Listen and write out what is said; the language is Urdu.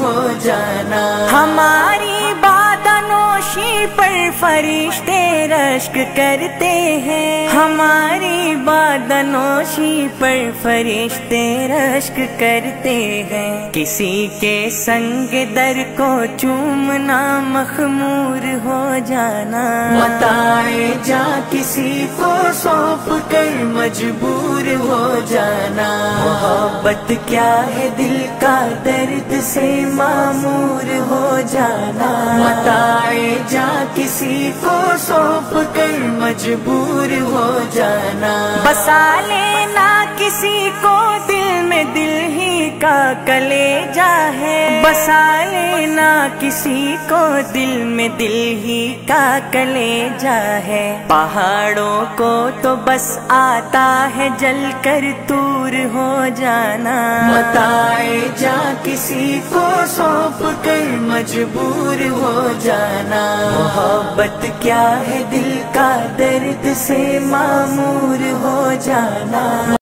ہو جانا، ہماری بادنوشی پر فرشتے رشک کرتے ہیں، ہماری بادنوشی پر فرشتے رشک کرتے ہیں، کسی کے سنگ در کو چومنا مخمور ہو جانا، متاع جاں کسی کو سونپ کر مجبور ہو جانا، محبت کیا ہے دل کا درد سے معمور ہو جانا، متاع جاں کسی کو سونپ کر مجبور ہو جانا، بسا لینا کسی کو دل میں دل ہی کا کلیجا ہے، بسا لینا کسی کو دل میں دل ہی کا کلیجا ہے، پہاڑوں کو تو بس آتا ہے جل کر دور ہو جانا، متاع جاں کسی کو سونپ کر مجبور ہو جانا، محبت کیا ہے دل کا درد سے معمور ہو جانا۔